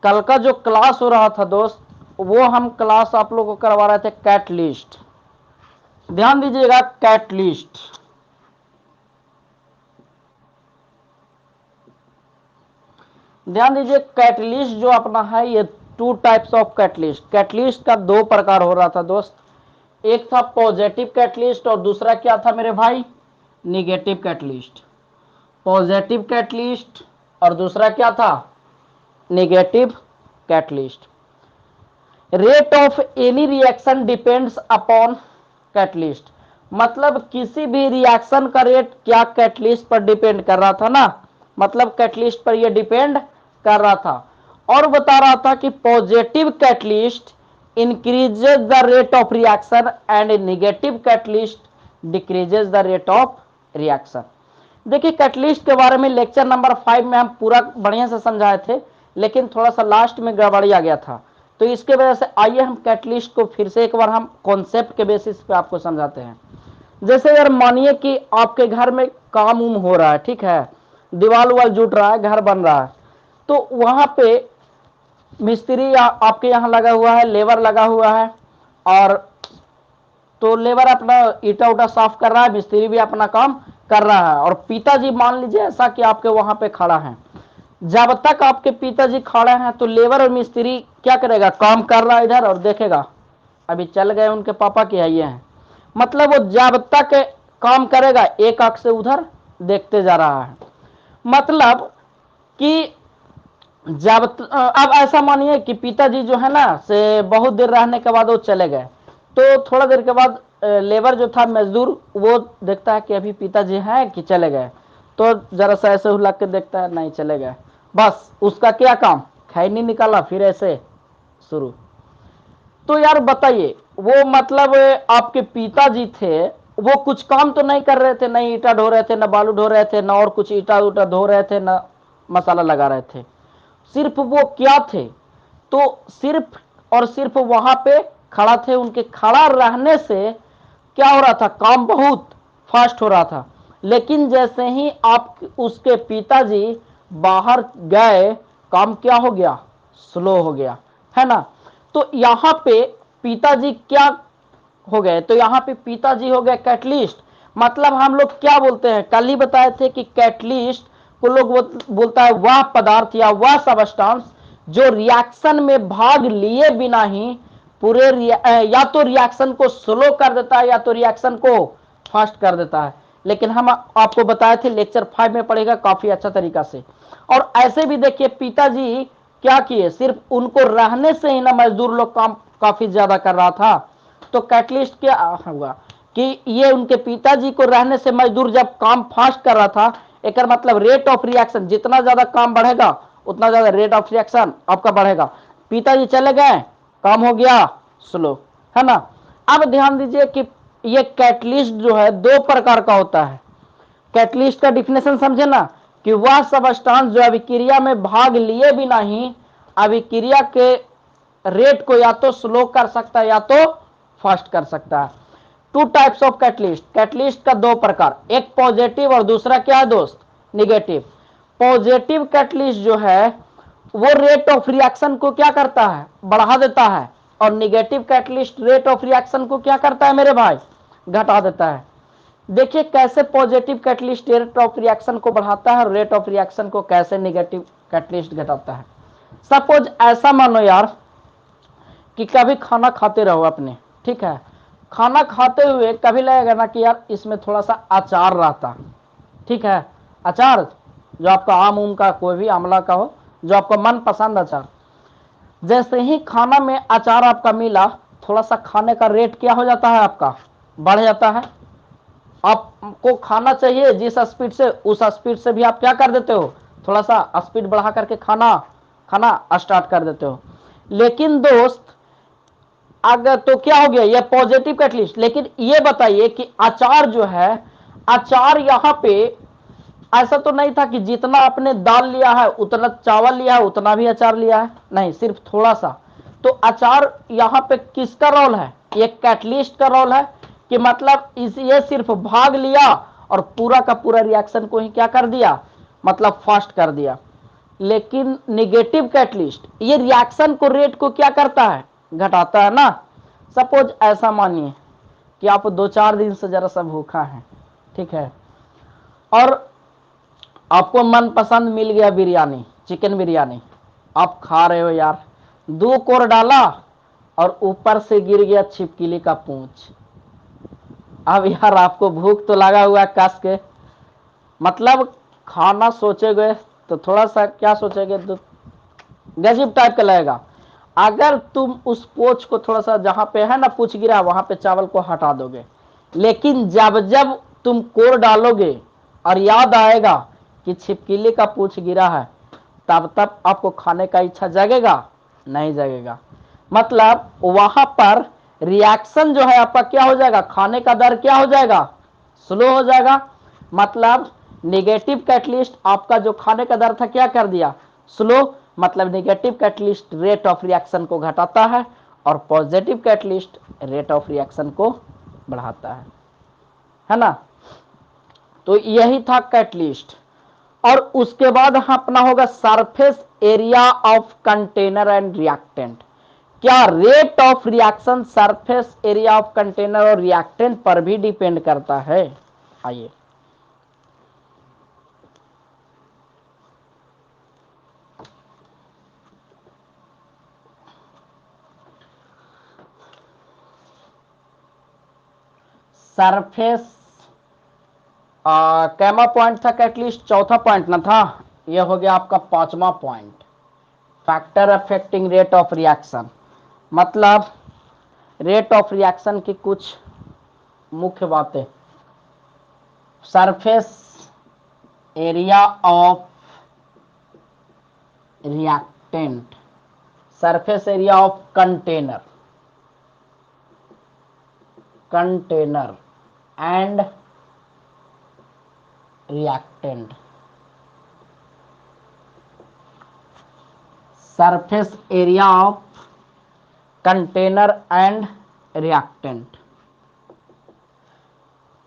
कल का जो क्लास हो रहा था दोस्त, वो हम क्लास आप लोगों को करवा रहे थे कैटलिस्ट। ध्यान दीजिएगा, कैटलिस्ट। ध्यान दीजिए, कैटलिस्ट जो अपना है, ये two types of catalyst. Catalyst का दो प्रकार हो रहा था दोस्त, एक था पॉजिटिव कैटलिस्ट और दूसरा क्या था मेरे भाई, निगेटिव कैटलिस्ट। पॉजिटिव कैटलिस्ट और दूसरा क्या था, negative catalyst. Rate of any reaction depends upon catalyst, मतलब किसी भी रिएक्शन का रेट क्या कैटलिस्ट पर डिपेंड कर रहा था ना, मतलब कैटलिस्ट पर यह डिपेंड कर रहा था। और बता रहा था कि positive catalyst increases the rate of reaction and negative catalyst decreases the rate of reaction. देखिए, कैटलिस्ट के बारे में लेक्चर नंबर 5 में हम पूरा बढ़िया से समझाए थे, लेकिन थोड़ा सा लास्ट में गड़बड़ी आ गया था, तो इसके वजह से आइए हम कैटलिस्ट को फिर से एक बार हम कॉन्सेप्ट के बेसिस पे आपको समझाते हैं। जैसे यार मानिए कि आपके घर में काम उम हो रहा है, ठीक है, दीवार उवाल जुट रहा है, घर बन रहा है, तो वहां पे मिस्त्री आपके यहाँ लगा हुआ है, लेबर लगा हुआ है, और तो लेबर अपना ईटा उटा साफ कर रहा है, मिस्त्री भी अपना काम कर रहा है, और पिताजी मान लीजिए ऐसा कि आपके वहां पे खड़ा है। जब तक आपके पिताजी खड़े हैं तो लेबर और मिस्त्री क्या करेगा, काम कर रहा है इधर और देखेगा, अभी चल गए उनके पापा के ये हैं, मतलब वो जब तक काम करेगा एक आंख से उधर देखते जा रहा है। मतलब कि अब ऐसा मानिए कि पिताजी जो है ना से बहुत देर रहने के बाद वो चले गए, तो थोड़ा देर के बाद लेबर जो था मजदूर वो देखता है कि अभी पिताजी हैं कि चले गए, तो जरा सा ऐसे हुला के देखता है, नहीं चले गए, बस उसका क्या काम, खैनी निकाला, फिर ऐसे शुरू। तो यार बताइए, वो मतलब आपके पिताजी थे, वो कुछ काम तो नहीं कर रहे थे, नहीं ईटा ढो रहे थे, न बालू ढो रहे थे, न और कुछ ईटा उटा धो रहे थे, न मसाला लगा रहे थे, सिर्फ वो क्या थे, तो सिर्फ और सिर्फ वहां पे खड़ा थे। उनके खड़ा रहने से क्या हो रहा था, काम बहुत फास्ट हो रहा था। लेकिन जैसे ही आप उसके पिताजी बाहर गए, काम क्या हो गया, स्लो हो गया, है ना। तो यहाँ पे पिताजी क्या हो गए, तो यहाँ पे पिताजी हो गए कैटलिस्ट। मतलब हम लोग क्या बोलते हैं, कल ही बताए थे कि कैटलिस्ट को लोग बोलता है वह पदार्थ या वह सबस्टांस जो रिएक्शन में भाग लिए बिना ही पूरे या तो रिएक्शन को स्लो कर देता है या तो रिएक्शन को फास्ट कर देता है। लेकिन हम आपको बताए थे लेक्चर 5 में पढ़ेगा काफी अच्छा तरीका से। और ऐसे भी देखिए पिताजी क्या किए, सिर्फ उनको रहने से ही ना मजदूर लोग काम काफी ज्यादा कर रहा था, तो कैटलिस्ट क्या हुआ कि ये उनके पिताजी को रहने से मजदूर जब काम फास्ट कर रहा था, एक मतलब रेट ऑफ रिएक्शन, जितना ज्यादा काम बढ़ेगा उतना ज्यादा रेट ऑफ रिएक्शन आपका बढ़ेगा। पिताजी चले गए, काम हो गया स्लो, है ना। अब ध्यान दीजिए कि ये कैटलिस्ट जो है दो प्रकार का होता है। कैटलिस्ट का डिफिनेशन समझे ना, कि वह सबस्टांस जो अभिक्रिया में भाग लिए बिना ही अभिक्रिया के रेट को या तो स्लो कर सकता है या तो फास्ट कर सकता है। Two types of catalyst, catalyst का दो प्रकार, एक पॉजिटिव और दूसरा क्या है दोस्त, निगेटिव। पॉजिटिव कैटलिस्ट जो है वो रेट ऑफ रिएक्शन को क्या करता है, बढ़ा देता है, और negative catalyst rate of reaction को क्या करता है मेरे भाई, घटा देता है। देखिए कैसे positive catalyst rate of reaction को बढ़ाता है और रेट ऑफ रिएक्शन को कैसे निगेटिव कैटलिस्ट घटाता है। सपोज ऐसा मानो यार कि कभी खाना खाते रहो अपने, ठीक है, खाना खाते हुए कभी लगेगा ना कि यार इसमें थोड़ा सा अचार रहता, ठीक है, अचार जो आपका आम उम का कोई भी आंवला का हो, जो आपका मन पसंद अचार, जैसे ही खाना में अचार आपका मिला, थोड़ा सा खाने का रेट क्या हो जाता है आपका, बढ़ जाता है। आपको खाना चाहिए जिस स्पीड से, उस स्पीड से भी आप क्या कर देते हो, थोड़ा सा स्पीड बढ़ा करके खाना खाना स्टार्ट कर देते हो। लेकिन दोस्त अगर तो क्या हो गया, ये पॉजिटिव कैटलिस्ट। लेकिन ये बताइए कि अचार जो है, अचार यहाँ पे ऐसा तो नहीं था कि जितना आपने दाल लिया है उतना चावल लिया है उतना भी अचार लिया है, नहीं, सिर्फ थोड़ा सा। तो अचार यहाँ पे किसका रोल है, ये कैटलिस्ट का रोल है, कि मतलब ये सिर्फ भाग लिया और पूरा का पूरा रिएक्शन को ही क्या कर दिया, मतलब फास्ट कर दिया। लेकिन निगेटिव कैटलिस्ट ये रिएक्शन को रेट को क्या करता है, घटाता है ना। सपोज ऐसा मानिए कि आप 2-4 दिन से जरा सा भूखा है, ठीक है, और आपको मनपसंद मिल गया बिरयानी, चिकन बिरयानी, आप खा रहे हो यार, 2 कोर डाला और ऊपर से गिर गया छिपकली का पूंछ। अब यार आपको भूख तो लगा हुआ कस के, मतलब खाना सोचेगे तो थोड़ा सा क्या सोचेगे, तो गजब टाइप का लगेगा। अगर तुम उस पोच को थोड़ा सा जहां पे है ना पूछ गिरा वहां पे चावल को हटा दोगे, लेकिन जब जब तुम कोर डालोगे और याद आएगा कि छिपकली का पूछ गिरा है, तब तब आपको खाने का इच्छा जगेगा, नहीं जगेगा। मतलब वहां पर रिएक्शन जो है आपका क्या हो जाएगा, खाने का दर क्या हो जाएगा, स्लो हो जाएगा। मतलब नेगेटिव कैटलिस्ट आपका जो खाने का दर था क्या कर दिया, स्लो। मतलब negative catalyst rate of reaction को घटाता है और positive catalyst rate of reaction को बढ़ाता है ना। तो यही था कैटलिस्ट। और उसके बाद अपना होगा surface area of container and reactant. क्या rate of reaction surface area of container और रिएक्टेंट पर भी डिपेंड करता है? आइए, सरफेस कैमा पॉइंट था कैटलिस्ट, चौथा पॉइंट ना था, यह हो गया आपका पांचवा point, factor affecting rate of reaction. मतलब रेट ऑफ रिएक्शन की कुछ मुख्य बातें, surface area of reactant, surface area of container and reactant, surface area of container and reactant.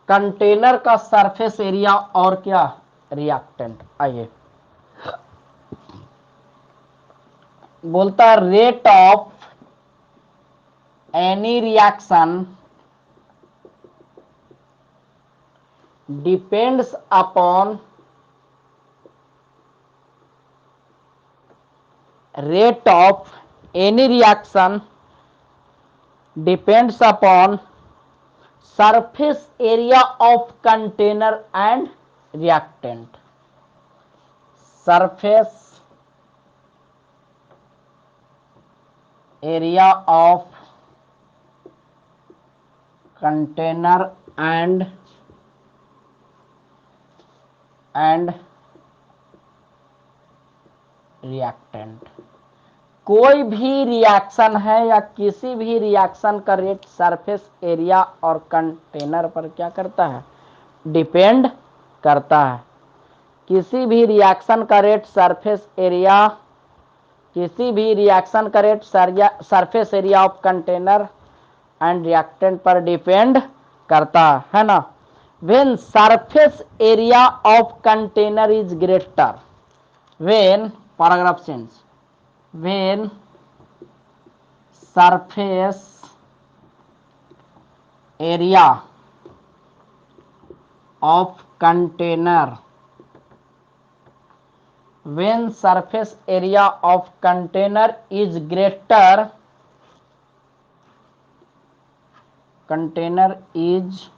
Container का सरफेस एरिया और क्या, रिएक्टेंट। आइए, बोलता है rate of any reaction depends upon rate of any reaction depends upon surface area of container and reactant, surface area of container and reactant। कोई भी reaction है या किसी भी रिएक्शन का रेट सरफेस एरिया और कंटेनर पर क्या करता है, डिपेंड करता है। किसी भी रिएक्शन का रेट सरफेस एरिया, किसी भी रिएक्शन का rate surface area of container and reactant पर डिपेंड करता है ना। When surface area of container is greater, when, paragraph change, when surface area of container, when surface area of container is greater, container is,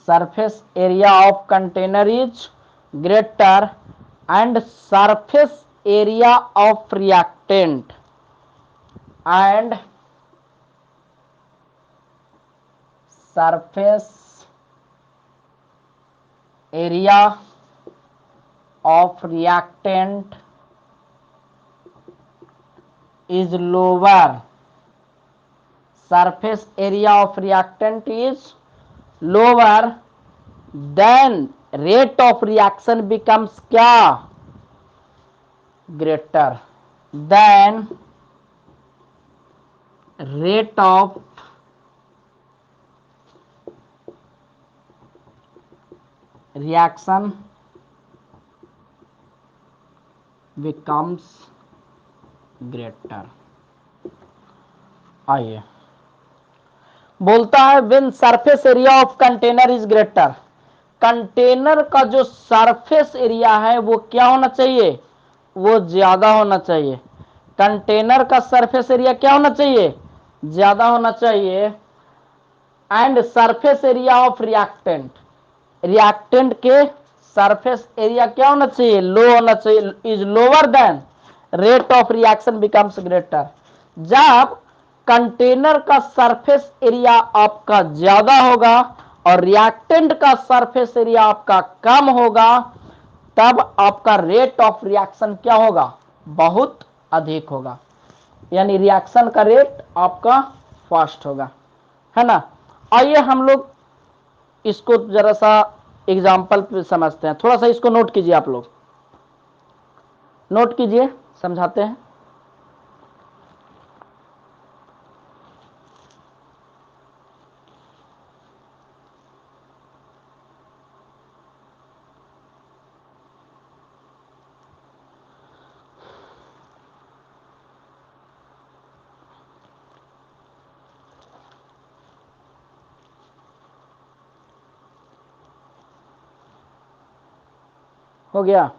surface area of container is greater and surface area of reactant and surface area of reactant is lower, surface area of reactant is lower, then rate of reaction becomes क्या, greater, then rate of reaction becomes greater. आइए, बोलता है when surface area of container is greater, container का जो surface area है वो क्या होना चाहिए, वो ज्यादा होना चाहिए। कंटेनर का सरफेस एरिया क्या होना चाहिए, ज्यादा होना चाहिए। And surface area of reactant, reactant के सरफेस एरिया क्या होना चाहिए, लो होना चाहिए, is lower than rate of reaction becomes greater. जब कंटेनर का सरफेस एरिया आपका ज्यादा होगा और रिएक्टेंट का सरफेस एरिया आपका कम होगा, तब आपका रेट ऑफ रिएक्शन क्या होगा, बहुत अधिक होगा, यानी रिएक्शन का रेट आपका फास्ट होगा, है ना। आइए हम लोग इसको जरा सा एग्जाम्पल पे समझते हैं, थोड़ा सा इसको नोट कीजिए, आप लोग नोट कीजिए, समझाते हैं। हो गया,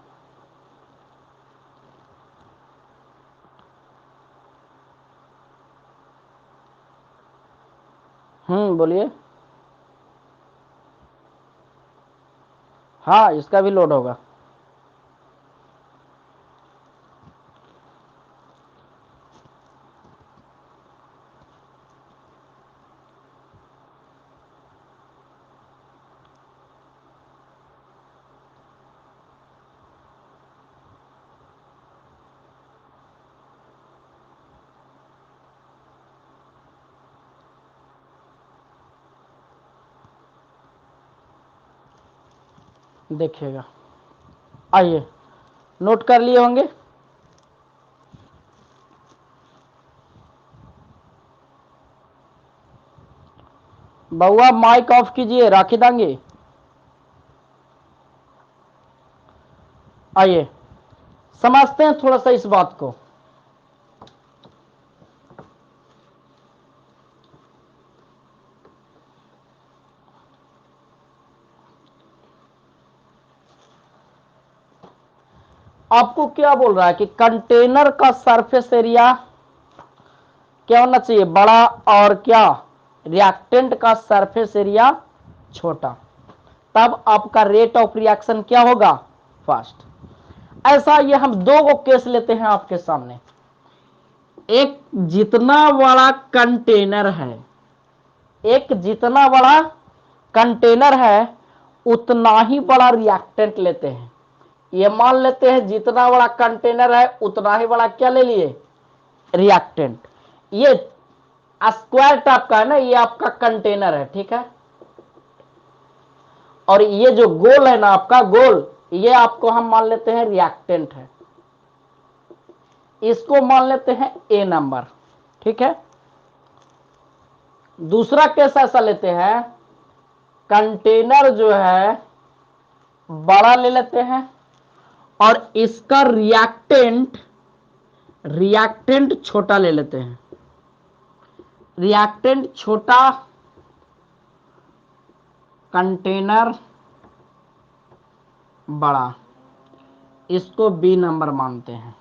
बोलिए। हाँ, इसका भी लोड होगा। देखिएगा, आइए नोट कर लिए होंगे। बउआ माइक ऑफ कीजिए, राखी दांगे। आइए समझते हैं थोड़ा सा इस बात को। आपको क्या बोल रहा है कि कंटेनर का सरफेस एरिया क्या होना चाहिए, बड़ा, और क्या, रिएक्टेंट का सरफेस एरिया छोटा, तब आपका रेट ऑफ रिएक्शन क्या होगा, फास्ट। ऐसा ये हम दो को केस लेते हैं आपके सामने। एक जितना बड़ा कंटेनर है, एक जितना बड़ा कंटेनर है उतना ही बड़ा रिएक्टेंट लेते हैं। ये मान लेते हैं जितना बड़ा कंटेनर है उतना ही बड़ा क्या ले लिए, रिएक्टेंट। ये स्क्वायर टाइप का है ना, ये आपका कंटेनर है, ठीक है। और ये जो गोल है ना आपका गोल, ये आपको हम मान लेते हैं रिएक्टेंट है, इसको मान लेते हैं ए नंबर, ठीक है। दूसरा केस ऐसा लेते हैं, कंटेनर जो है बड़ा ले लेते हैं और इसका रिएक्टेंट रिएक्टेंट छोटा ले लेते हैं। रिएक्टेंट छोटा, कंटेनर बड़ा, इसको बी नंबर मानते हैं।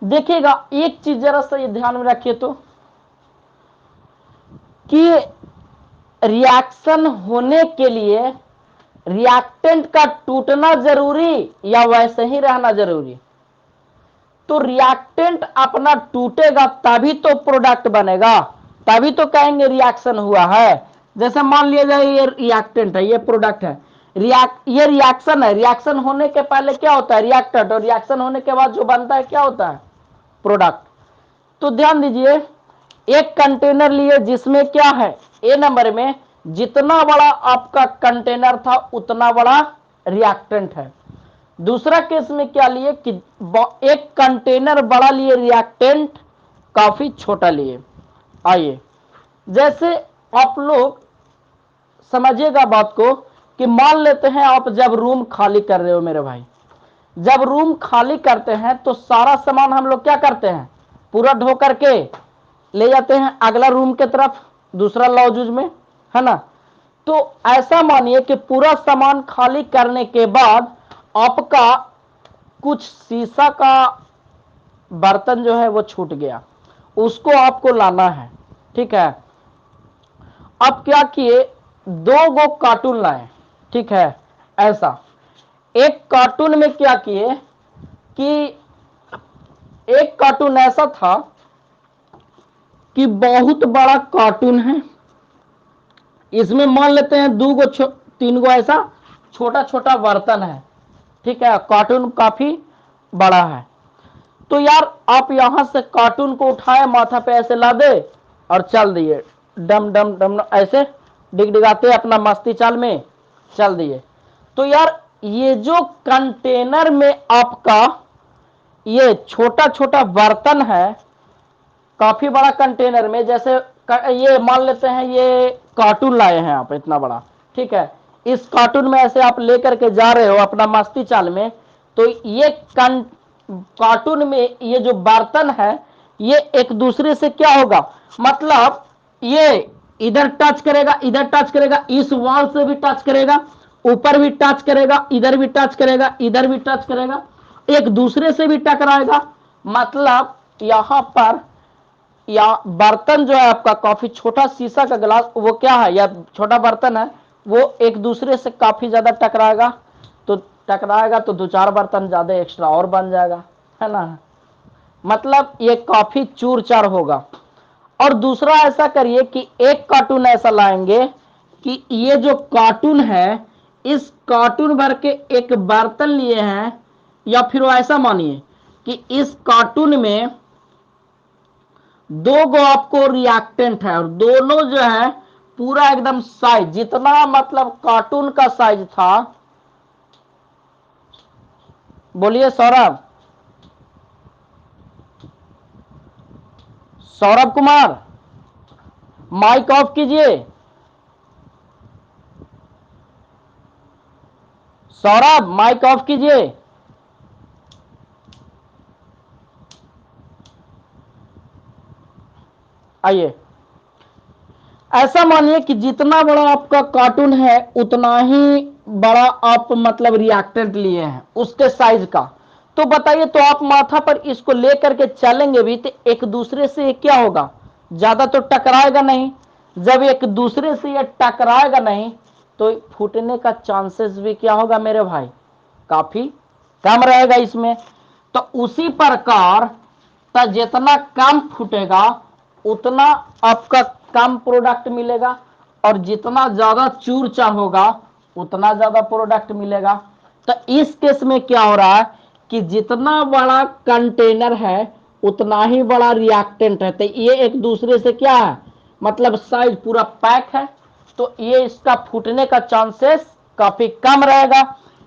देखिएगा एक चीज जरा सा ये ध्यान में रखिए तो, कि रिएक्शन होने के लिए रिएक्टेंट का टूटना जरूरी या वैसे ही रहना जरूरी। तो रिएक्टेंट अपना टूटेगा तभी तो प्रोडक्ट बनेगा, तभी तो कहेंगे रिएक्शन हुआ है। जैसे मान लिया जाए ये रिएक्टेंट है, ये प्रोडक्ट है, ये रिएक्शन है। रिएक्शन होने के पहले क्या होता है, रिएक्टेंट, और रिएक्शन होने के बाद जो बनता है क्या होता है, प्रोडक्ट। तो ध्यान दीजिए, एक कंटेनर लिए जिसमें क्या है, ए नंबर में जितना बड़ा आपका कंटेनर था उतना बड़ा रिएक्टेंट है। दूसरा केस में क्या लिए कि एक कंटेनर बड़ा लिए, रिएक्टेंट काफी छोटा लिए। आइए, जैसे आप लोग समझिएगा बात को, कि मान लेते हैं आप जब रूम खाली कर रहे हो मेरे भाई, जब रूम खाली करते हैं तो सारा सामान हम लोग क्या करते हैं, पूरा ढो करके ले जाते हैं अगला रूम के तरफ, दूसरा लॉज में, है ना। तो ऐसा मानिए कि पूरा सामान खाली करने के बाद आपका कुछ शीशा का बर्तन जो है वो छूट गया, उसको आपको लाना है, ठीक है। अब क्या किए, 2 गो कार्टून लाए, ठीक है। ऐसा एक कार्टून में क्या किए कि एक कार्टून ऐसा था कि बहुत बड़ा कार्टून है, इसमें मान लेते हैं 2 गो 3 गो ऐसा छोटा छोटा बर्तन है, ठीक है। कार्टून काफी बड़ा है। तो यार आप यहां से कार्टून को उठाए, माथा पे ऐसे ला दे और चल दिए, डम डम डम ऐसे डिगडिगाते अपना मस्ती चाल में चल दिए। तो यार ये जो कंटेनर में आपका ये छोटा छोटा बर्तन है, काफी बड़ा कंटेनर में, जैसे ये मान लेते हैं ये कार्टून लाए हैं आप इतना बड़ा, ठीक है। इस कार्टून में ऐसे आप लेकर के जा रहे हो अपना मस्ती चाल में, तो ये कार्टून में ये जो बर्तन है ये एक दूसरे से क्या होगा, मतलब ये इधर टच करेगा, इधर टच करेगा, इस वॉल से भी टच करेगा, ऊपर भी टच करेगा, इधर भी टच करेगा, इधर भी टच करेगा, एक दूसरे से भी टकराएगा। मतलब यहां पर या बर्तन जो है आपका काफी छोटा शीशा का गिलास वो क्या है या छोटा बर्तन है, वो एक दूसरे से काफी ज्यादा टकराएगा, तो टकराएगा तो 2-4 बर्तन ज्यादा एक्स्ट्रा और बन जाएगा, है ना। मतलब ये काफी चूर चार होगा। और दूसरा ऐसा करिए कि एक कार्टून ऐसा लाएंगे कि ये जो कार्टून है इस कार्टून भर के एक बर्तन लिए हैं, या फिर वो ऐसा मानिए कि इस कार्टून में 2 गो आपको रिएक्टेंट है और दोनों जो है पूरा एकदम साइज जितना, मतलब कार्टून का साइज था। बोलिए सौरभ, सौरभ कुमार माइक ऑफ कीजिए। सौरभ माइक ऑफ कीजिए। आइए, ऐसा मानिए कि जितना बड़ा आपका कार्टून है उतना ही बड़ा आप मतलब रिएक्टेंट लिए हैं उसके साइज का। तो बताइए, तो आप माथा पर इसको लेकर के चलेंगे भी तो एक दूसरे से क्या होगा, ज्यादा तो टकराएगा नहीं। जब एक दूसरे से ये टकराएगा नहीं तो फूटने का चांसेस भी क्या होगा मेरे भाई, काफी कम रहेगा इसमें। तो उसी प्रकार तो जितना कम फूटेगा उतना आपका कम प्रोडक्ट मिलेगा, और जितना ज्यादा चूर चार होगा उतना ज्यादा प्रोडक्ट मिलेगा। तो इस केस में क्या हो रहा है कि जितना बड़ा कंटेनर है उतना ही बड़ा रिएक्टेंट है, तो ये एक दूसरे से क्या है, मतलब साइज पूरा पैक है, तो ये इसका फूटने का चांसेस काफी कम रहेगा।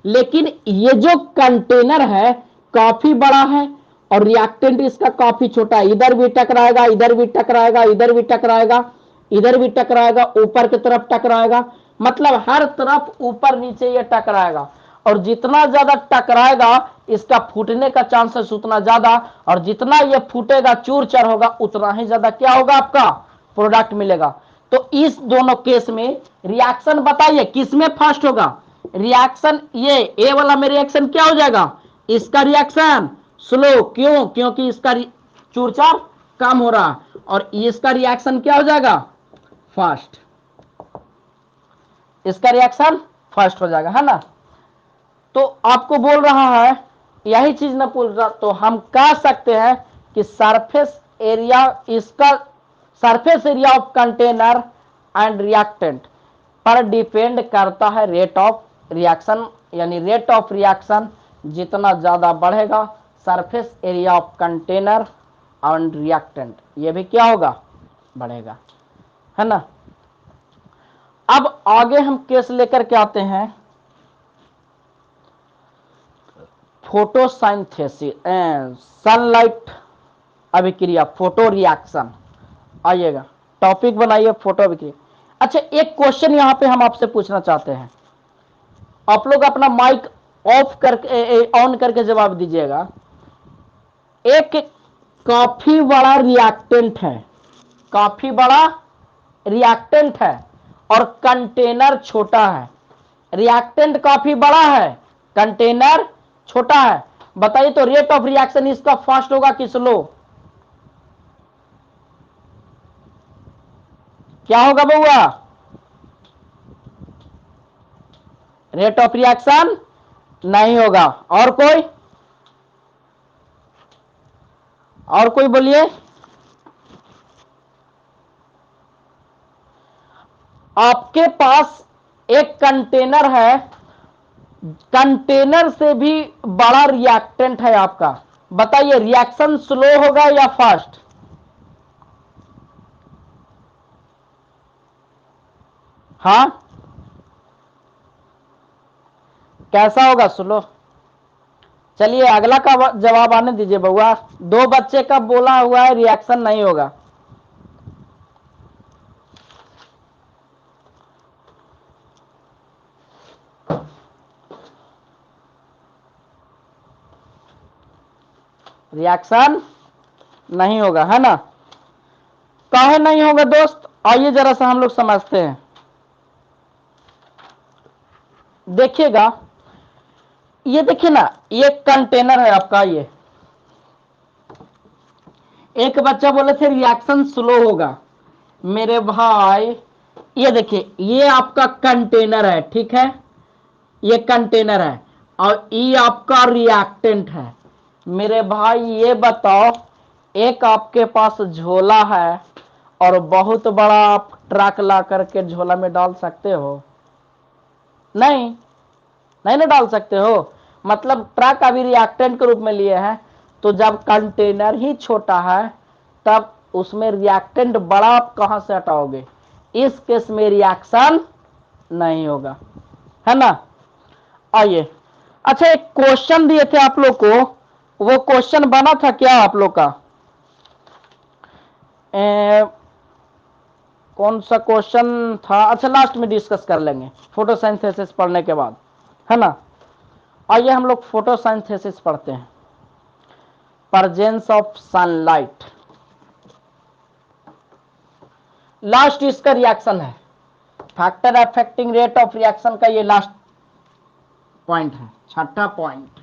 लेकिन ये जो कंटेनर है काफी बड़ा है और रिएक्टेंट इसका काफी छोटा है, इधर भी टकराएगा, इधर भी टकराएगा, इधर भी टकराएगा, इधर भी टकराएगा, ऊपर की तरफ टकराएगा, मतलब हर तरफ ऊपर नीचे ये टकराएगा। और जितना ज्यादा टकराएगा इसका फूटने का चांसेस उतना ज्यादा, और जितना ये फूटेगा चूर चार होगा उतना ही ज्यादा क्या होगा आपका प्रोडक्ट मिलेगा। तो इस दोनों केस में रिएक्शन बताइए किसमें फास्ट होगा, रिएक्शन ये ए वाला में रिएक्शन क्या हो जाएगा, इसका रिएक्शन स्लो, क्यों, क्योंकि इसका चूरचार कम हो रहा है, और इसका रिएक्शन क्या हो जाएगा फास्ट, इसका रिएक्शन फास्ट हो जाएगा, है ना। तो आपको बोल रहा है यही चीज ना बोल रहा, तो हम कह सकते हैं कि सरफेस एरिया, इसका surface area of container and reactant पर डिपेंड करता है रेट ऑफ रिएक्शन, यानी रेट ऑफ रिएक्शन जितना ज्यादा बढ़ेगा surface area of container and reactant ये भी क्या होगा, बढ़ेगा, है ना। अब आगे हम केस लेकर के आते हैं फोटोसिंथेसिस, सनलाइट अभिक्रिया, फोटो रिएक्शन। आइएगा, टॉपिक बनाइए फोटो अभिक्रिया। अच्छा, एक क्वेश्चन यहां पे हम आपसे पूछना चाहते हैं, आप लोग अपना माइक ऑफ करके ऑन करके जवाब दीजिएगा। एक काफी बड़ा रिएक्टेंट है, काफी बड़ा रिएक्टेंट है और कंटेनर छोटा है। रिएक्टेंट काफी बड़ा है, कंटेनर छोटा है। बताइए तो रेट ऑफ रिएक्शन इसका फास्ट होगा कि स्लो? क्या होगा बउआ? रेट ऑफ रिएक्शन नहीं होगा। और कोई, और कोई बोलिए। आपके पास एक कंटेनर है, कंटेनर से भी बड़ा रिएक्टेंट है आपका। बताइए रिएक्शन स्लो होगा या फास्ट? हाँ, कैसा होगा? स्लो। चलिए अगला का जवाब आने दीजिए बउआ। दो बच्चे का बोला हुआ है रिएक्शन नहीं होगा। रिएक्शन नहीं होगा, है ना? काहे नहीं होगा दोस्त? आइए जरा सा हम लोग समझते हैं। देखिएगा, ये देखिए ना, ये कंटेनर है आपका। ये एक बच्चा बोले थे रिएक्शन स्लो होगा। मेरे भाई ये देखिए, ये आपका कंटेनर है, ठीक है? ये कंटेनर है और ये आपका रिएक्टेंट है। मेरे भाई ये बताओ, एक आपके पास झोला है और बहुत बड़ा आप ट्रक ला करके झोला में डाल सकते हो? नहीं, नहीं ना डाल सकते हो। मतलब ट्रक अभी रिएक्टेंट के रूप में लिए हैं। तो जब कंटेनर ही छोटा है तब उसमें रिएक्टेंट बड़ा आप कहां से हटाओगे? इस केस में रिएक्शन नहीं होगा, है ना? आइए, अच्छा एक क्वेश्चन दिए थे आप लोग को, वो क्वेश्चन बना था क्या आप लोग का? कौन सा क्वेश्चन था? अच्छा लास्ट में डिस्कस कर लेंगे फोटोसिंथेसिस पढ़ने के बाद, है ना? आइए हम लोग फोटोसिंथेसिस पढ़ते हैं। प्रेजेंस ऑफ सनलाइट, लास्ट इसका रिएक्शन है। Factor affecting rate of reaction का ये लास्ट पॉइंट है, छठा पॉइंट।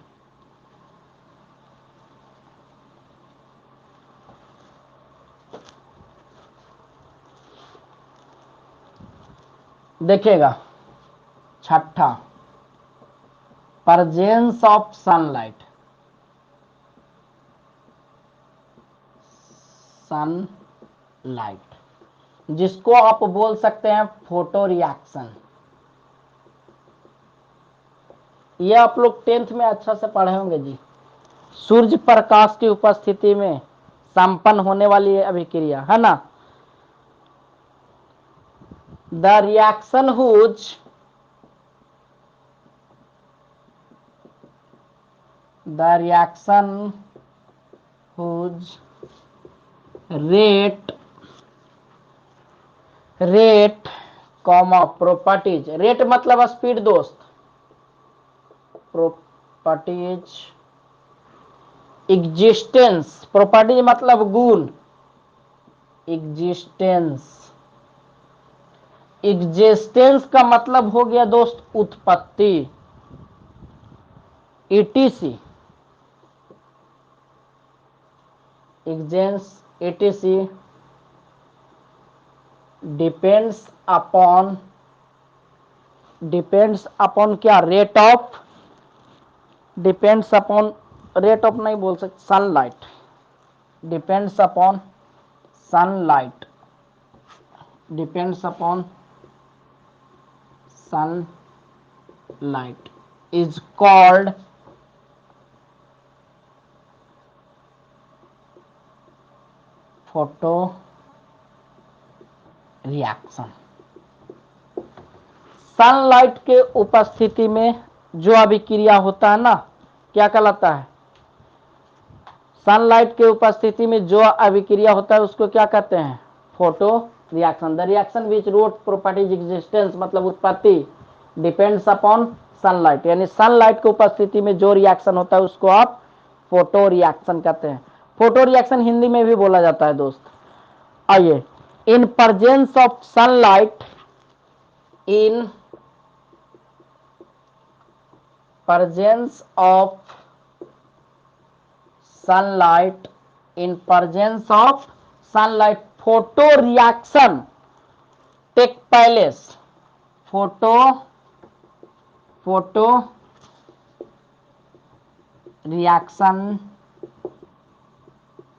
देखिएगा, छठा, प्रेजेंस ऑफ सनलाइट, सनलाइट जिसको आप बोल सकते हैं फोटो रिएक्शन। ये आप लोग 10th में अच्छा से पढ़े होंगे जी। सूर्य प्रकाश की उपस्थिति में संपन्न होने वाली अभिक्रिया, है ना? The reaction whose rate comma properties, rate मतलब स्पीड दोस्त, प्रॉपर्टीज एग्जिस्टेंस, प्रॉपर्टीज मतलब गुण, एग्जिस्टेंस का मतलब हो गया दोस्त उत्पत्ति, ईटीसी, एटीसी डिपेंड्स अपॉन क्या? Rate of, depends upon, rate of नहीं बोल सकते, sunlight, depends upon sunlight, depends upon sunlight is called photo reaction. Sunlight के उपस्थिति में जो अभिक्रिया होता है ना, क्या कहलाता है? सनलाइट के उपस्थिति में जो अभिक्रिया होता है उसको क्या कहते हैं? Photo reaction. The reaction which rate properties existence मतलब उत्पत्ति डिपेंड्स अपॉन सनलाइट, यानी सनलाइट की उपस्थिति में जो रिएक्शन होता है उसको आप फोटो रिएक्शन कहते हैं। फोटो रिएक्शन हिंदी में भी बोला जाता है दोस्त। आइए, in presence of sunlight, in presence of sunlight, in presence of sunlight photoreaction take place, photo reaction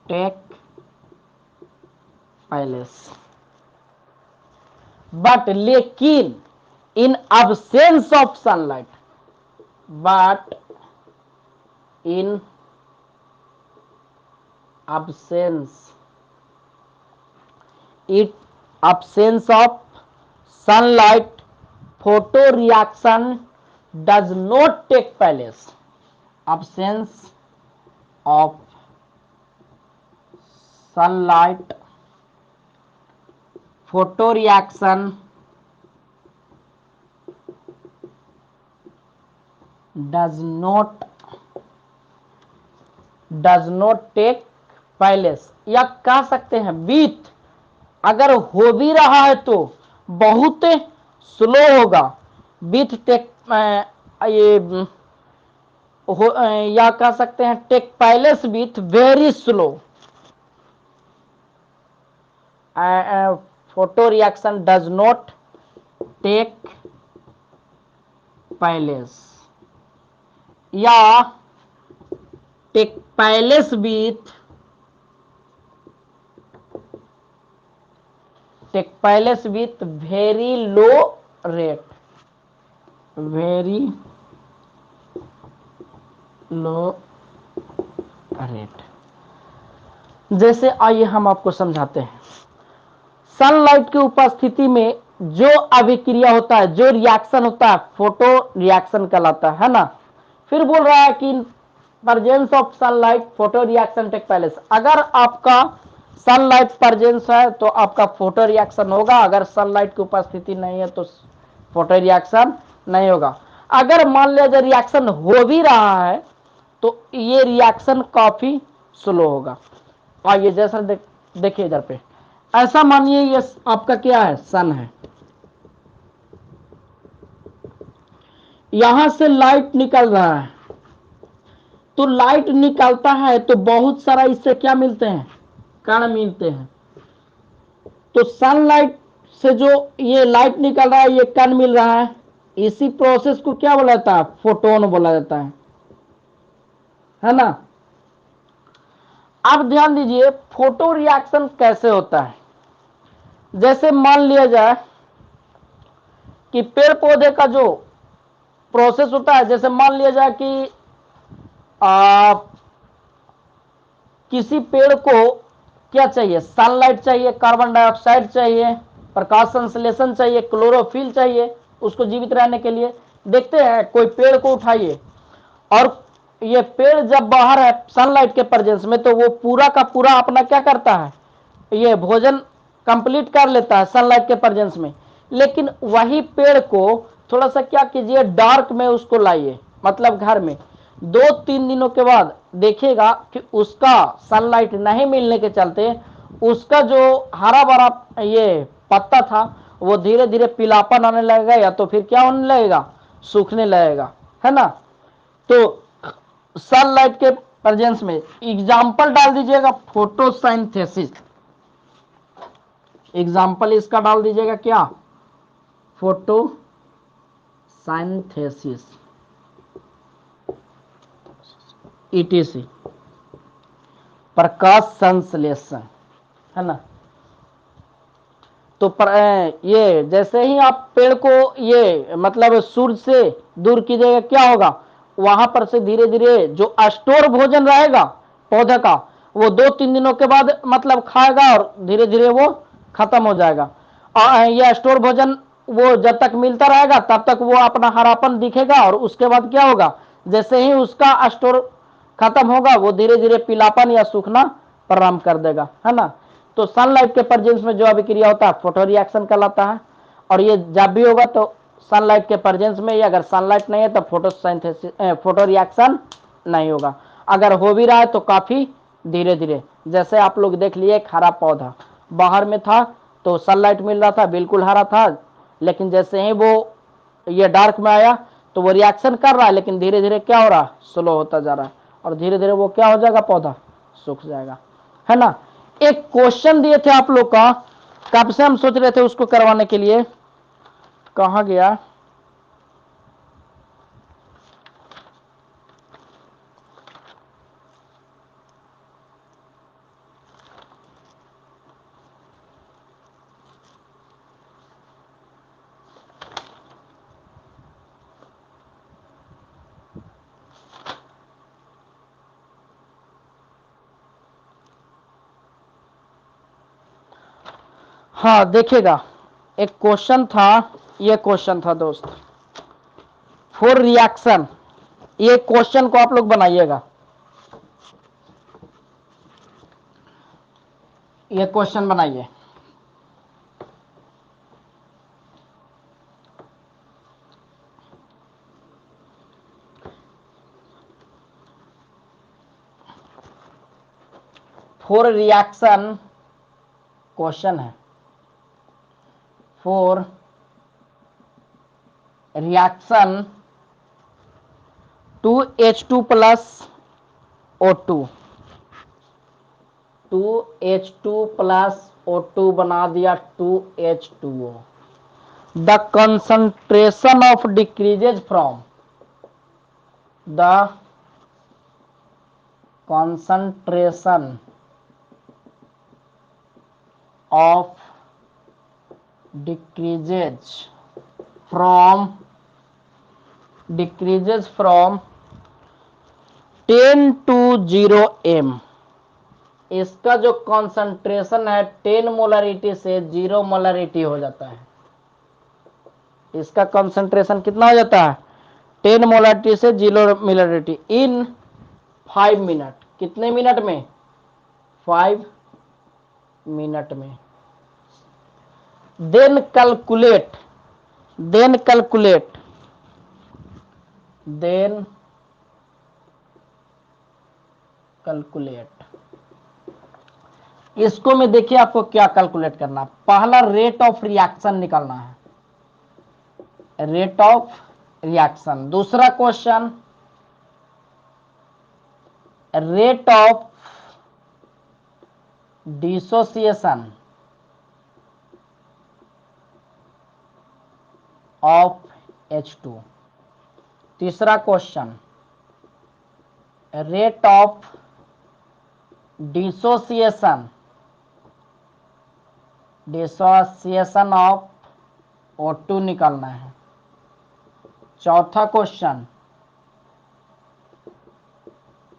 take place, but लेकिन in absence of sunlight, but in absence, it absence of sunlight photoreaction does not take place, absence of sunlight photoreaction does not take place, या कह सकते हैं बीत, अगर हो भी रहा है तो बहुत स्लो होगा। बीट टेक ये या कह सकते हैं take place with very slow, photo reaction does not take place, या take place with very low rate, very low rate. जैसे आइए हम आपको समझाते हैं, सनलाइट की उपस्थिति में जो अभिक्रिया होता है, जो रिएक्शन होता है, फोटो रिएक्शन कहलाता है ना। फिर बोल रहा है कि presence of sunlight photo reaction take place, अगर आपका सनलाइट प्रेजेंस है तो आपका फोटो रिएक्शन होगा, अगर सनलाइट की उपस्थिति नहीं है तो फोटो रिएक्शन नहीं होगा। अगर मान लिया रिएक्शन हो भी रहा है तो ये रिएक्शन काफी स्लो होगा। आइए जैसा देखिए इधर पे, ऐसा मानिए ये आपका क्या है, सन है, यहां से लाइट निकल रहा है, तो लाइट निकलता है तो बहुत सारा इससे क्या मिलते हैं, कण मिलते हैं। तो सनलाइट से जो ये लाइट निकल रहा है, ये कण मिल रहा है, इसी प्रोसेस को क्या बोला जाता है, फोटोन बोला जाता है ना। अब ध्यान दीजिए फोटो रिएक्शन कैसे होता है। जैसे मान लिया जाए कि पेड़ पौधे का जो प्रोसेस होता है, जैसे मान लिया जाए कि किसी पेड़ को क्या चाहिए, सनलाइट चाहिए, कार्बन डाइऑक्साइड चाहिए, प्रकाश संश्लेषण चाहिए, क्लोरोफिल चाहिए उसको जीवित रहने के लिए। देखते हैं कोई पेड़ को उठाइए और ये पेड़ जब बाहर है सनलाइट के प्रेजेंस में तो वो पूरा का पूरा अपना क्या करता है, ये भोजन कंप्लीट कर लेता है सनलाइट के प्रेजेंस में। लेकिन वही पेड़ को थोड़ा सा क्या कीजिए, डार्क में उसको लाइए, मतलब घर में, 2-3 दिनों के बाद देखिएगा कि उसका सनलाइट नहीं मिलने के चलते उसका जो हरा भरा ये पत्ता था वो धीरे धीरे पीलापन आने लगेगा, या तो फिर क्या होने लगेगा, सूखने लगेगा, है ना। तो सनलाइट के प्रेजेंस में एग्जाम्पल डाल दीजिएगा फोटोसिंथेसिस, एग्जाम्पल इसका डाल दीजिएगा क्या, फोटोसिंथेसिस, ईटीसी, प्रकाश संश्लेषण, है ना। तो ये जैसे ही आप पेड़ को ये मतलब सूर्य से दूर कीजिएगा क्या होगा, वहां पर से धीरे धीरे जो स्टोर भोजन रहेगा पौधे का वो 2-3 दिनों के बाद मतलब खाएगा और धीरे धीरे वो खत्म हो जाएगा। और ये स्टोर भोजन वो जब तक मिलता रहेगा तब तक वो अपना हरापन दिखेगा, और उसके बाद क्या होगा, जैसे ही उसका स्टोर खत्म होगा वो धीरे धीरे पीलापन या सूखना प्रारंभ कर देगा, है ना। तो सनलाइट के प्रेजेंस में जो अभिक्रिया होता है फोटो रिएक्शन कहलाता है, और ये जब भी होगा तो सनलाइट के प्रेजेंस में ही। अगर सनलाइट नहीं है तो फोटोसिंथेसिस फोटो रिएक्शन नहीं होगा। अगर हो भी रहा है तो काफी धीरे धीरे। जैसे आप लोग देख लिए एक हरा पौधा बाहर में था तो सनलाइट मिल रहा था, बिल्कुल हरा था, लेकिन जैसे ही वो ये डार्क में आया तो वो रिएक्शन कर रहा है, लेकिन धीरे धीरे क्या हो रहा है, स्लो होता जा रहा है, और धीरे धीरे वो क्या हो जाएगा, पौधा सूख जाएगा, है ना। एक क्वेश्चन दिए थे आप लोग का, कब से हम सोच रहे थे उसको करवाने के लिए, कहा गया, हाँ देखिएगा, एक क्वेश्चन था, ये क्वेश्चन था दोस्त, फॉर रिएक्शन, ये क्वेश्चन को आप लोग बनाइएगा, ये क्वेश्चन बनाइए। फॉर रिएक्शन क्वेश्चन है, for reaction 2H2 plus O2, 2H2 plus O2 बना दिया 2H2O। The concentration of decreases from, the concentration of decreases from 10 to 0 m। इसका जो कंसंट्रेशन है 10 मोलरिटी से 0 मोलरिटी हो जाता है। इसका कंसंट्रेशन कितना हो जाता है, 10 मोलरिटी से 0 मोलरिटी इन 5 मिनट। कितने मिनट में, 5 मिनट में। Then calculate, then calculate, then calculate, इसको में देखिए आपको क्या कैलकुलेट करना है। पहला रेट ऑफ रिएक्शन निकालना है, रेट ऑफ रिएक्शन। दूसरा question, rate of dissociation of H2। तीसरा question, rate of dissociation, dissociation of O2 निकालना है। चौथा question,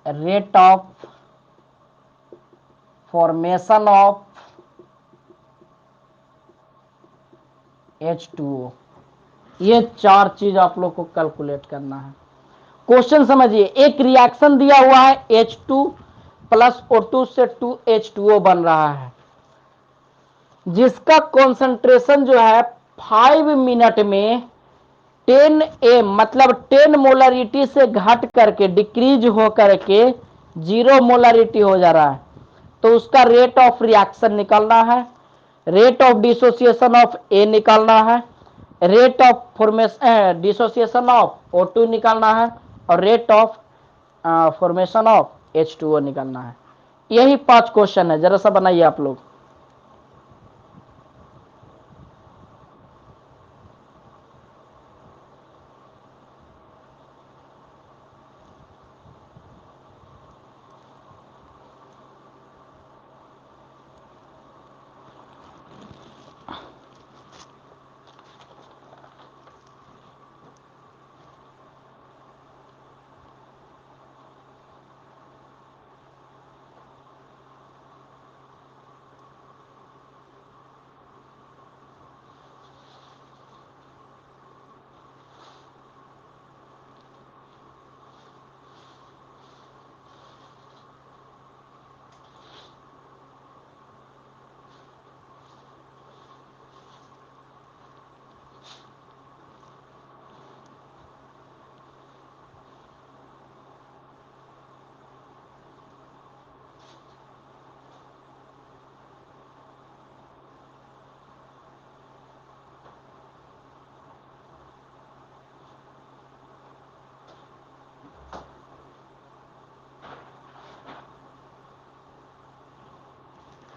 rate of formation of H2O। ये चार चीज आप लोग को कैलकुलेट करना है। क्वेश्चन समझिए, एक रिएक्शन दिया हुआ है H2 प्लस O2 से 2H2O बन रहा है, जिसका कॉन्सेंट्रेशन जो है 5 मिनट में 10 m मतलब 10 मोलरिटी से घट करके डिक्रीज हो करके 0 मोलरिटी हो जा रहा है। तो उसका रेट ऑफ रिएक्शन निकालना है, रेट ऑफ डिसोसिएशन ऑफ ए निकालना है, rate of formation dissociation of O2 निकालना है, और rate of formation of H2O निकालना है। यही 5 क्वेश्चन है, जरा सा बनाइए आप लोग।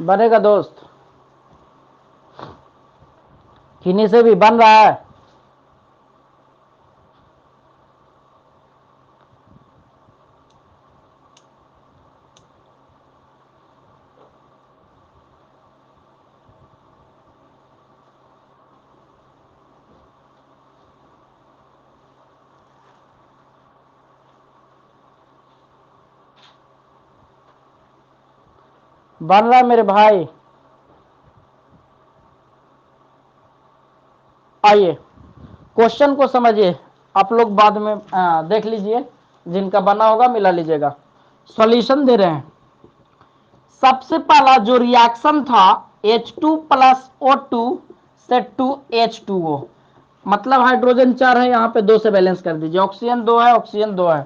बनेगा दोस्त, किन्हीं से भी बन रहा है। बन रहा है मेरे भाई। आइए क्वेश्चन को समझिए, आप लोग बाद में देख लीजिए, जिनका बना होगा मिला लीजिएगा। सॉल्यूशन दे रहे हैं। सबसे पहला जो रिएक्शन था H2 प्लस O2 से 2H2O, मतलब हाइड्रोजन 4 है, यहाँ पे 2 से बैलेंस कर दीजिए। ऑक्सीजन 2 है, ऑक्सीजन 2 है,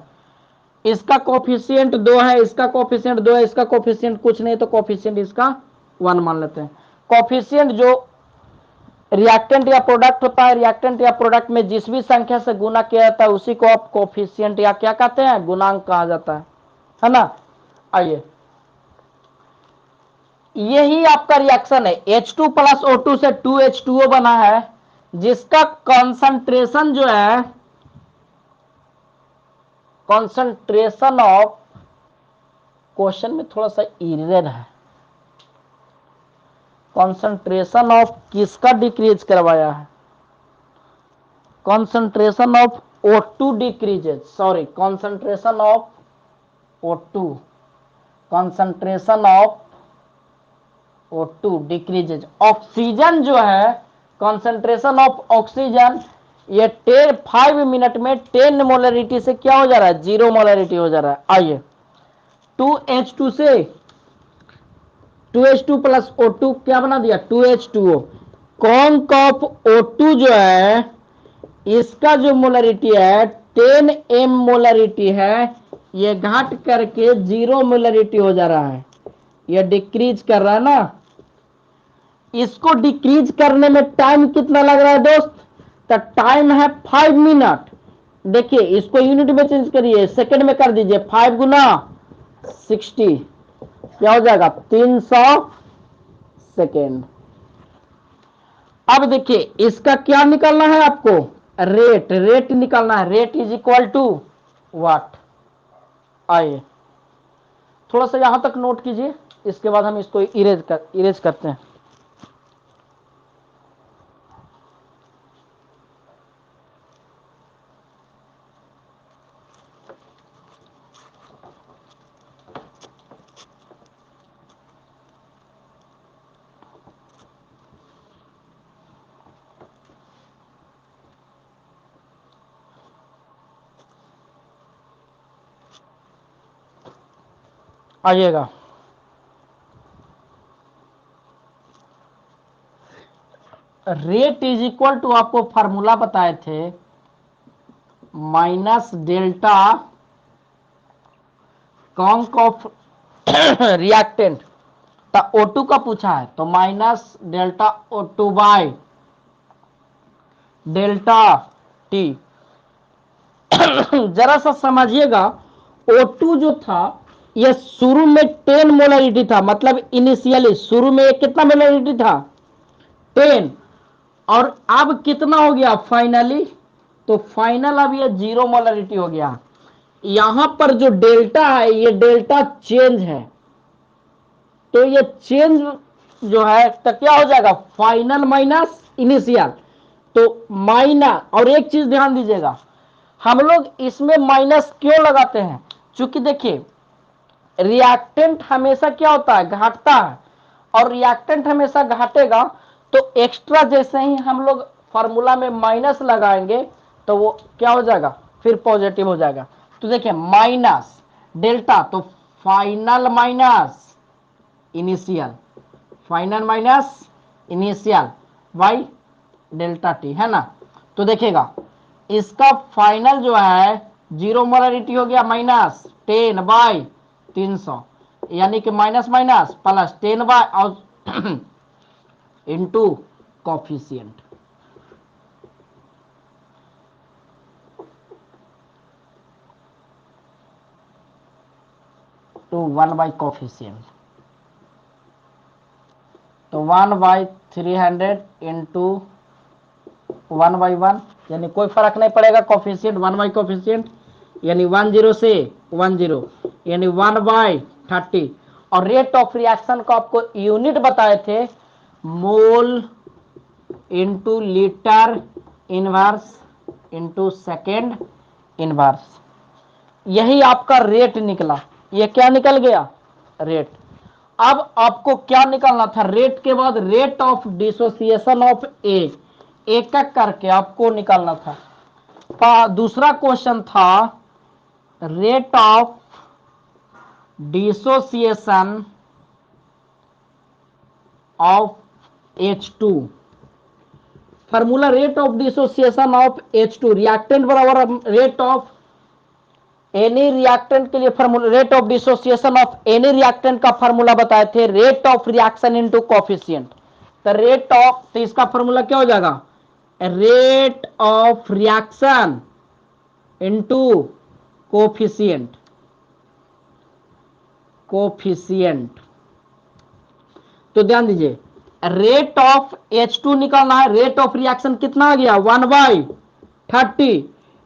इसका कोफिशिएंट 2 है, इसका कोफिशिएंट 2 है, इसका कोफिशिएंट कुछ नहीं तो कोफिशिएंट इसका 1 मान लेते हैं। कोफिशिएंट जो रिएक्टेंट या प्रोडक्ट होता है, रिएक्टेंट या प्रोडक्ट में जिस भी संख्या से गुना किया जाता है उसी को आप कोफिशिएंट या क्या कहते हैं, गुणांक कहा जाता है ना। आइए, यही आपका रिएक्शन है। H2 प्लस O2 से 2H2O बना है, जिसका कॉन्सेंट्रेशन जो है, कॉन्सेंट्रेशन ऑफ, क्वेश्चन में थोड़ा सा इरर है, कॉन्सेंट्रेशन ऑफ किसका डिक्रीज करवाया है, concentration of O2 decreases, sorry concentration of O2, concentration of O2 decreases. Oxygen जो है, कॉन्सेंट्रेशन ऑफ ऑक्सीजन, ये 5 मिनट में 10 मोलरिटी से क्या हो जा रहा है, 0 मोलरिटी हो जा रहा है। आइए, 2H2 से 2H2 प्लस O2 क्या बना दिया, 2H2O। कॉन्क ऑफ O2 जो है, इसका जो मोलरिटी है 10 मोलरिटी है, ये घट करके 0 मोलरिटी हो जा रहा है, ये डिक्रीज कर रहा है ना। इसको डिक्रीज करने में टाइम कितना लग रहा है दोस्त, तो टाइम है 5 मिनट। देखिए इसको यूनिट में चेंज करिए, सेकंड में कर दीजिए, 5 गुना 60 क्या हो जाएगा, 300 सेकेंड। अब देखिए इसका क्या निकालना है आपको, रेट, रेट निकालना है, rate is equal to what. आइए थोड़ा सा यहां तक नोट कीजिए, इसके बाद हम इसको इरेज करते हैं। आइएगा, रेट इज इक्वल टू, आपको फार्मूला बताए थे, minus delta conc of reactant, O2 का पूछा है तो minus delta O2 by delta T. जरा सा समझिएगा, O2 जो था ये शुरू में 10 मोलरिटी था, मतलब इनिशियली शुरू में कितना मोलरिटी था, 10, और अब कितना हो गया फाइनली, तो फाइनल अब ये 0 मोलरिटी हो गया। यहां पर जो डेल्टा है ये डेल्टा चेंज है, तो ये चेंज जो है तो क्या हो जाएगा, फाइनल माइनस इनिशियल, तो माइनस। और एक चीज ध्यान दीजिएगा, हम लोग इसमें माइनस क्यों लगाते हैं, क्योंकि देखिए रिएक्टेंट हमेशा क्या होता है, घटता है, और रिएक्टेंट हमेशा घटेगा, तो एक्स्ट्रा जैसे ही हम लोग फार्मूला में माइनस लगाएंगे तो वो क्या हो जाएगा, फिर पॉजिटिव हो जाएगा। तो देखिए माइनस डेल्टा, तो final minus initial, final minus initial by delta T, है ना। तो देखिएगा इसका फाइनल जो है 0 मोलरिटी हो गया, माइनस 10 बाई 300, यानी कि माइनस माइनस प्लस 10 बाय और into coefficient, two 1 by coefficient. 1/300 into 1/1, यानी कोई फर्क नहीं पड़ेगा, कोफिशिएंट 1 कोफिशिएंट, यानी 10 से 10, यानी 1/30। और रेट ऑफ रिएक्शन को आपको यूनिट बताए थे, mole into litre inverse into second inverse. यही आपका रेट निकला। ये क्या निकल गया? रेट। अब आपको क्या निकालना था? रेट के बाद रेट ऑफ डिसोसिएशन ऑफ ए, एक एक करके आपको निकालना था। दूसरा क्वेश्चन था rate of dissociation of H2। Formula rate of dissociation of H2, reactant बराबर रेट ऑफ एनी रिएक्टेंट के लिए formula, rate of dissociation of any reactant का फार्मूला बताए थे, rate of reaction into coefficient. तो रेट ऑफ, तो इसका formula क्या हो जाएगा? Rate of reaction into coefficient, coefficient. तो ध्यान दीजिए, रेट ऑफ H2 निकालना है, रेट ऑफ रिएक्शन कितना आ गया? 1/30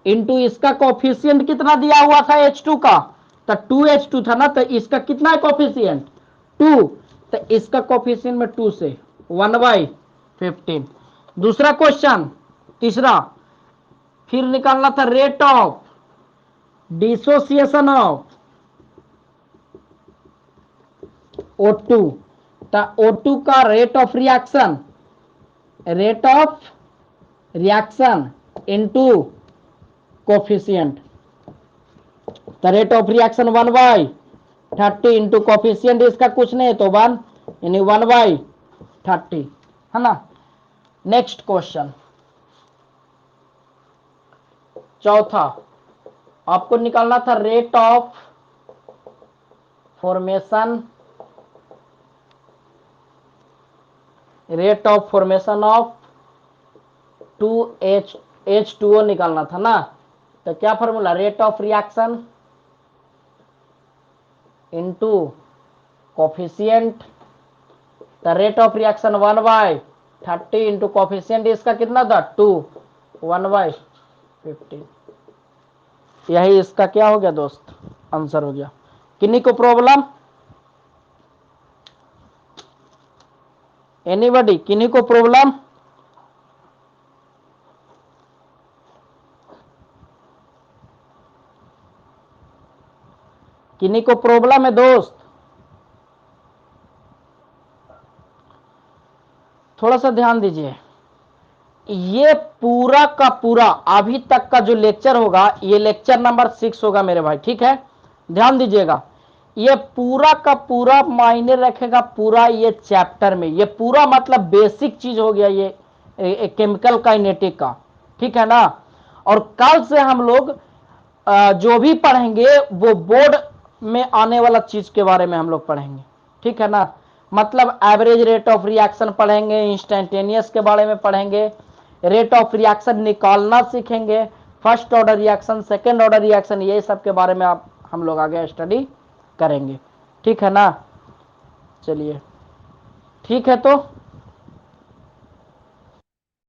इंटू इसका कोफिशिएंट कितना दिया हुआ था H2 का? तो 2H2 था ना, तो इसका कितना है कोफिशिएंट? 2। तो इसका कोफिशिएंट में 2 से 1/15। दूसरा क्वेश्चन, तीसरा, फिर निकालना था rate of dissociation of O2। तो O2 का rate of reaction, rate of reaction into coefficient. तो rate of reaction 1/30 into coefficient इसका कुछ नहीं है तो 1, यानी 1/30, है ना। नेक्स्ट क्वेश्चन, चौथा, आपको निकालना था rate of formation, rate of formation of 2H2O निकालना था ना। तो क्या formula? Rate of reaction into coefficient. तो rate of reaction 1/30 into coefficient इसका कितना था? 2, 1/15। यही इसका क्या हो गया दोस्त? आंसर हो गया। किन्हीं को प्रॉब्लम? एनीबॉडी? किन्हीं को प्रॉब्लम? किन्हीं को प्रॉब्लम है दोस्त? थोड़ा सा ध्यान दीजिए। ये पूरा का पूरा अभी तक का जो लेक्चर होगा, ये लेक्चर नंबर 6 होगा मेरे भाई, ठीक है। ध्यान दीजिएगा, ये पूरा का पूरा मायने रखेगा पूरा ये चैप्टर में। ये पूरा मतलब बेसिक चीज हो गया ये केमिकल काइनेटिक का, ठीक है ना। और कल से हम लोग जो भी पढ़ेंगे वो बोर्ड में आने वाला चीज के बारे में हम लोग पढ़ेंगे, ठीक है ना। मतलब एवरेज रेट ऑफ रिएक्शन पढ़ेंगे, इंस्टेंटेनियस के बारे में पढ़ेंगे, रेट ऑफ रिएक्शन निकालना सीखेंगे, first order reaction, second order reaction, ये सब के बारे में आप हम लोग आगे स्टडी करेंगे, ठीक है ना। चलिए ठीक है, तो